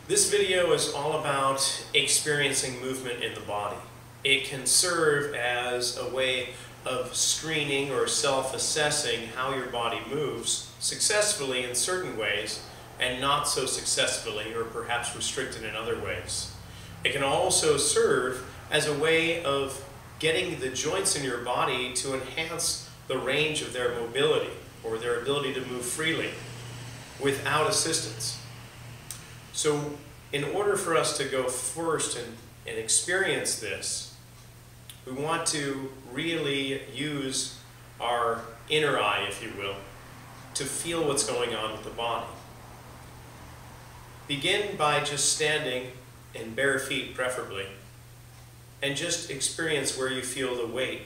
This video is all about experiencing movement in the body. It can serve as a way of screening or self-assessing how your body moves successfully in certain ways and not so successfully or perhaps restricted in other ways. It can also serve as a way of getting the joints in your body to enhance the range of their mobility or their ability to move freely without assistance. So in order for us to go first and experience this, we want to really use our inner eye, if you will, to feel what's going on with the body. Begin by just standing in bare feet preferably, and just experience where you feel the weight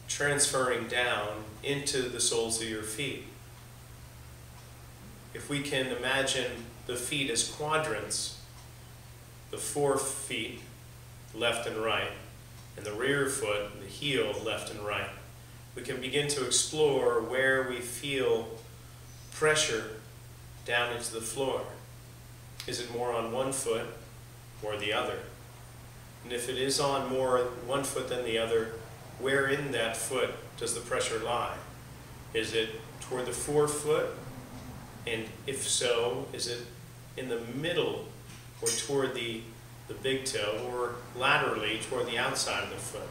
transferring down into the soles of your feet. If we can imagine the feet as quadrants, the 4 feet, left and right, and the rear foot, the heel, left and right, we can begin to explore where we feel pressure down into the floor. Is it more on one foot or the other? And if it is on more one foot than the other, where in that foot does the pressure lie? Is it toward the forefoot? And if so, is it in the middle or toward the big toe, or laterally toward the outside of the foot?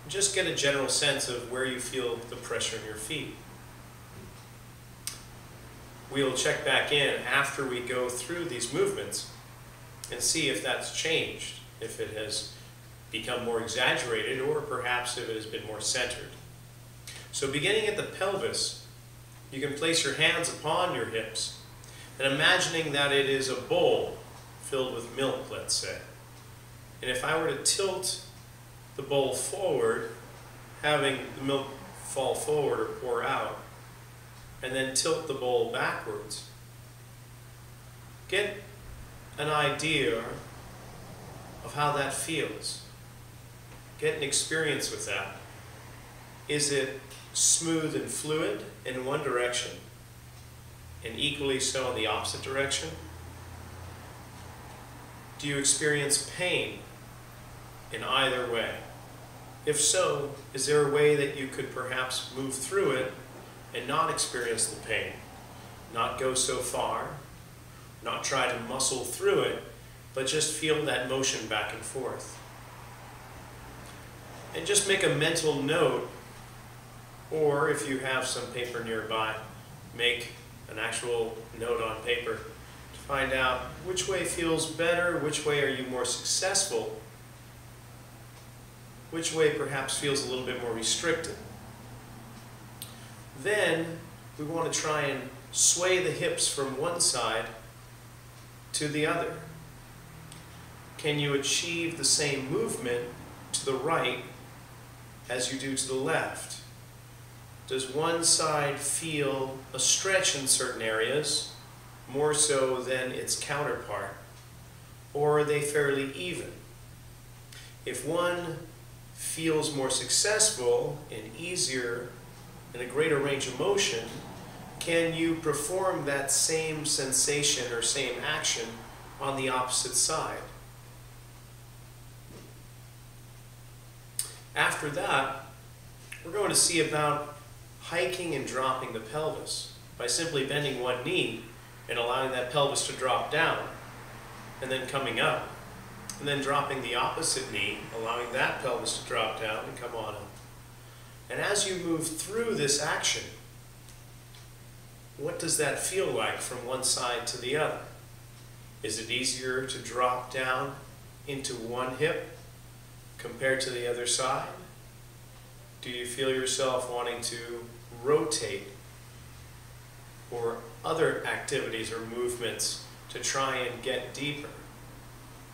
Just get a general sense of where you feel the pressure in your feet. We'll check back in after we go through these movements and see if that's changed, if it has become more exaggerated, or perhaps if it has been more centered. So beginning at the pelvis, you can place your hands upon your hips and imagining that it is a bowl filled with milk, let's say. And if I were to tilt the bowl forward, having the milk fall forward or pour out, and then tilt the bowl backwards, get an idea of how that feels. Get an experience with that. Is it smooth and fluid in one direction, and equally so in the opposite direction? Do you experience pain in either way? If so, is there a way that you could perhaps move through it and not experience the pain? Not go so far, not try to muscle through it, but just feel that motion back and forth. And just make a mental note, or if you have some paper nearby, make an actual note on paper to find out which way feels better, which way are you more successful, which way perhaps feels a little bit more restricted. Then we want to try and sway the hips from one side to the other. Can you achieve the same movement to the right as you do to the left? Does one side feel a stretch in certain areas, more so than its counterpart? Or are they fairly even? If one feels more successful and easier and a greater range of motion, can you perform that same sensation or same action on the opposite side? After that, we're going to see about hiking and dropping the pelvis by simply bending one knee and allowing that pelvis to drop down, and then coming up, and then dropping the opposite knee, allowing that pelvis to drop down and come on up. And as you move through this action, what does that feel like from one side to the other? Is it easier to drop down into one hip compared to the other side? Do you feel yourself wanting to rotate, or other activities or movements to try and get deeper?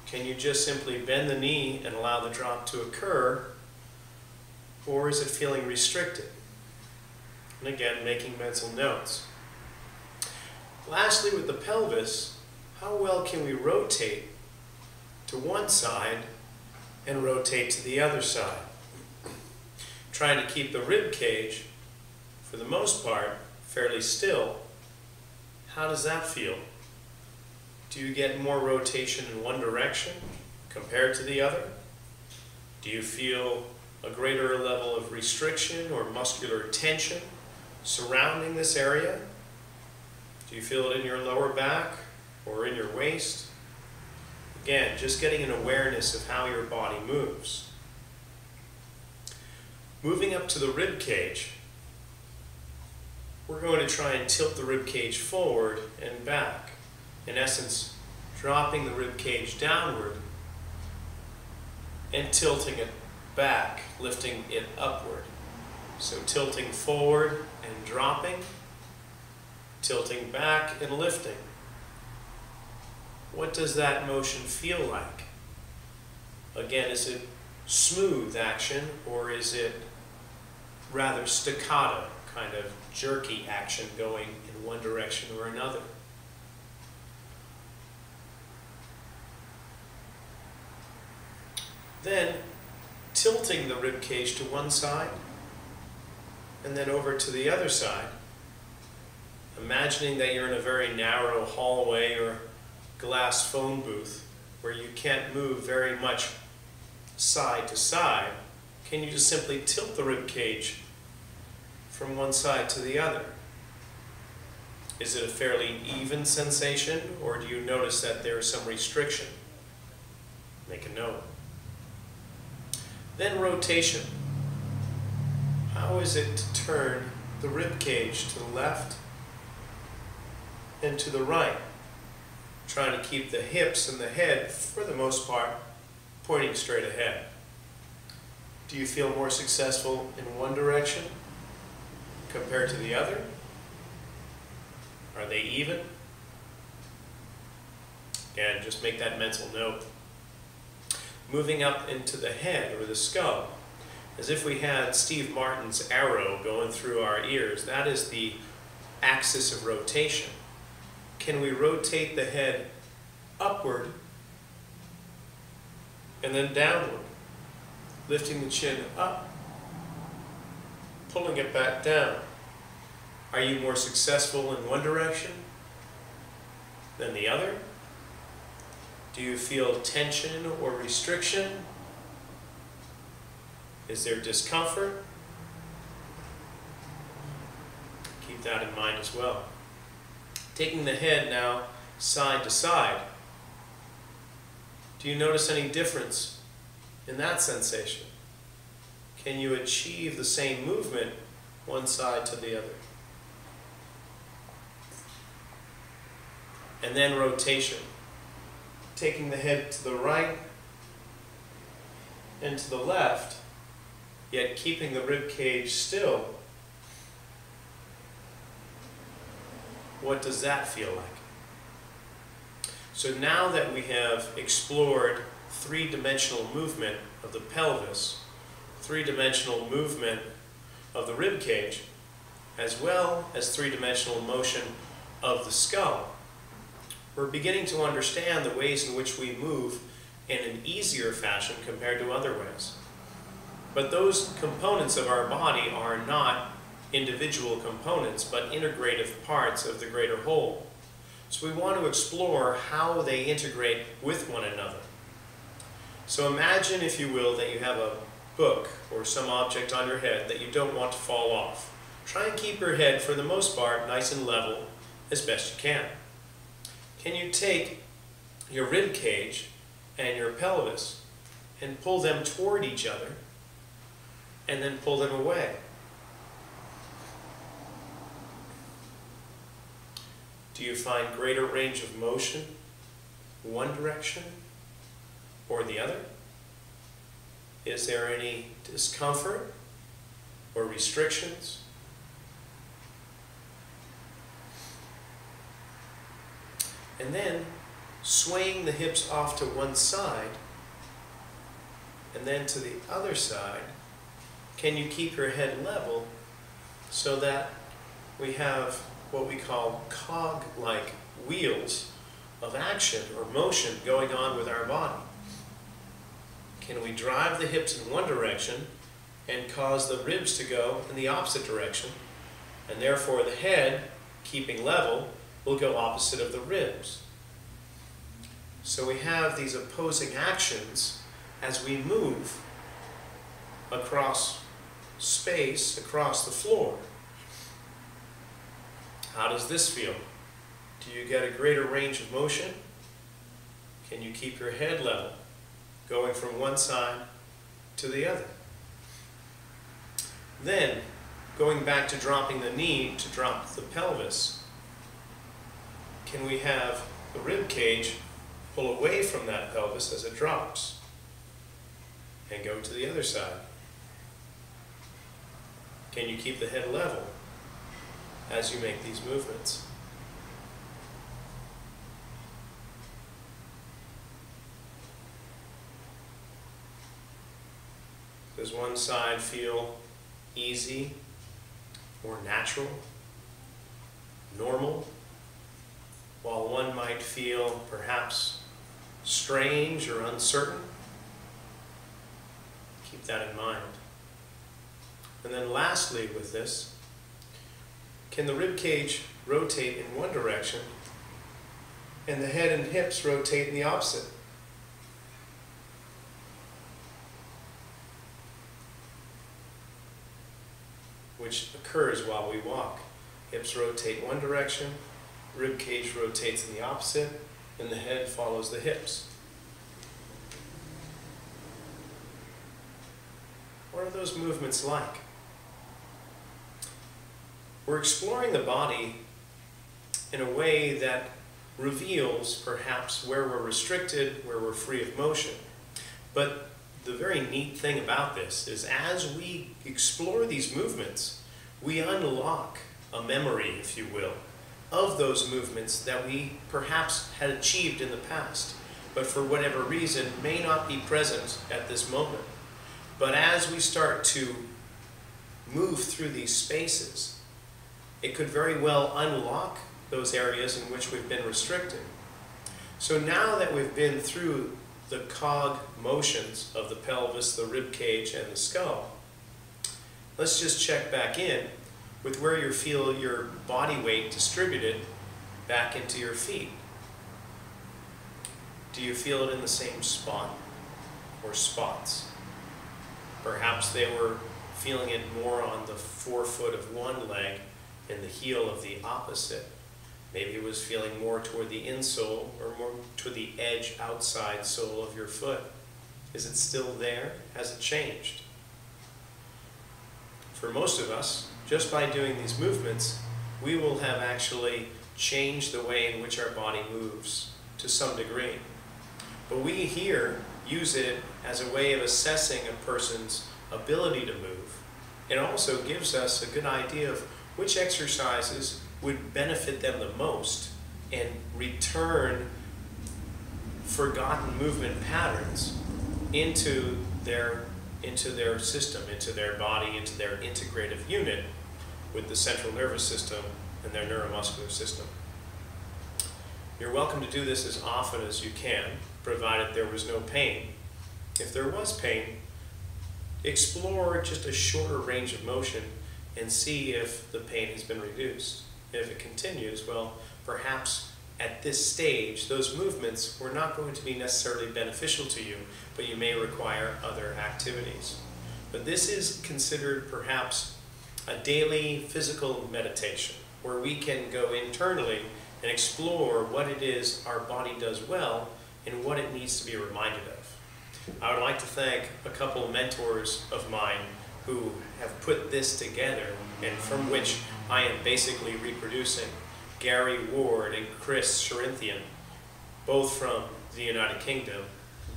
Can you just simply bend the knee and allow the drop to occur, or is it feeling restricted? And again, making mental notes. Lastly, with the pelvis, how well can we rotate to one side and rotate to the other side? Trying to keep the rib cage, for the most part, fairly still. How does that feel? Do you get more rotation in one direction compared to the other? Do you feel a greater level of restriction or muscular tension surrounding this area? Do you feel it in your lower back or in your waist? Again, just getting an awareness of how your body moves. Moving up to the rib cage, we're going to try and tilt the rib cage forward and back. In essence, dropping the rib cage downward and tilting it back, lifting it upward. So tilting forward and dropping, tilting back and lifting. What does that motion feel like? Again, is it smooth action, or is it rather staccato, kind of jerky action going in one direction or another? Then tilting the rib cage to one side and then over to the other side, imagining that you're in a very narrow hallway or glass phone booth where you can't move very much side to side. Can you just simply tilt the rib cage from one side to the other? Is it a fairly even sensation, or do you notice that there's some restriction? Make a note. Then rotation. How is it to turn the rib cage to the left and to the right? Trying to keep the hips and the head, for the most part, pointing straight ahead. Do you feel more successful in one direction compared to the other? Are they even? Again, just make that mental note. Moving up into the head or the skull, as if we had Steve Martin's arrow going through our ears. That is the axis of rotation. Can we rotate the head upward and then downward, lifting the chin up, pulling it back down? Are you more successful in one direction than the other? Do you feel tension or restriction? Is there discomfort? Keep that in mind as well. Taking the head now side to side. Do you notice any difference in that sensation? Can you achieve the same movement one side to the other? And then rotation. Taking the head to the right and to the left, yet keeping the rib cage still. What does that feel like? So now that we have explored three-dimensional movement of the pelvis, three-dimensional movement of the rib cage, as well as three-dimensional motion of the skull, we're beginning to understand the ways in which we move in an easier fashion compared to other ways. But those components of our body are not individual components, but integrative parts of the greater whole. So we want to explore how they integrate with one another. So imagine, if you will, that you have a book or some object on your head that you don't want to fall off. Try and keep your head, for the most part, nice and level as best you can. Can you take your rib cage and your pelvis and pull them toward each other and then pull them away? Do you find greater range of motion one direction or the other? Is there any discomfort or restrictions? And then swaying the hips off to one side and then to the other side. Can you keep your head level so that we have what we call cog-like wheels of action or motion going on with our body? Can we drive the hips in one direction and cause the ribs to go in the opposite direction, and therefore the head, keeping level, will go opposite of the ribs? So we have these opposing actions as we move across space, across the floor. How does this feel? Do you get a greater range of motion? Can you keep your head level, going from one side to the other? Then, going back to dropping the knee to drop the pelvis, can we have the rib cage pull away from that pelvis as it drops and go to the other side? Can you keep the head level as you make these movements? Does one side feel easy or natural, normal, while one might feel perhaps strange or uncertain? Keep that in mind. And then lastly with this, can the rib cage rotate in one direction and the head and hips rotate in the opposite? Which occurs while we walk. Hips rotate one direction, rib cage rotates in the opposite, and the head follows the hips. What are those movements like? We're exploring the body in a way that reveals perhaps where we're restricted, where we're free of motion. But the very neat thing about this is as we explore these movements, we unlock a memory, if you will, of those movements that we perhaps had achieved in the past, but for whatever reason may not be present at this moment. But as we start to move through these spaces, it could very well unlock those areas in which we've been restricted. So now that we've been through the cog motions of the pelvis, the rib cage, and the skull, let's just check back in with where you feel your body weight distributed back into your feet. Do you feel it in the same spot or spots? Perhaps they were feeling it more on the forefoot of one leg and the heel of the opposite. Maybe it was feeling more toward the insole or more toward the edge outside sole of your foot. Is it still there? Has it changed? For most of us, just by doing these movements, we will have actually changed the way in which our body moves to some degree. But we here use it as a way of assessing a person's ability to move. It also gives us a good idea of which exercises would benefit them the most and return forgotten movement patterns into their system, into their body, into their integrative unit with the central nervous system and their neuromuscular system. You're welcome to do this as often as you can, provided there was no pain. If there was pain, explore just a shorter range of motion and see if the pain has been reduced. If it continues, well, perhaps at this stage, those movements were not going to be necessarily beneficial to you, but you may require other activities. But this is considered perhaps a daily physical meditation, where we can go internally and explore what it is our body does well and what it needs to be reminded of. I would like to thank a couple of mentors of mine who have put this together and from which I am basically reproducing. Gary Ward and Chris Sherinthian, both from the United Kingdom,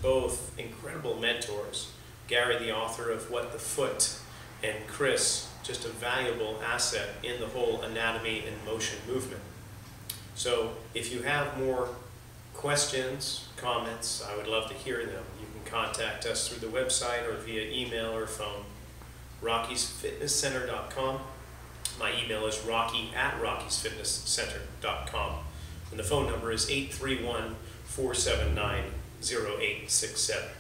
both incredible mentors. Gary, the author of What the Foot, and Chris, just a valuable asset in the whole anatomy and motion movement. So if you have more questions, comments, I would love to hear them. You can contact us through the website or via email or phone. RockiesFitnessCenter.com. My email is rocky@rockiesfitnesscenter.com. And the phone number is 831-479-0867.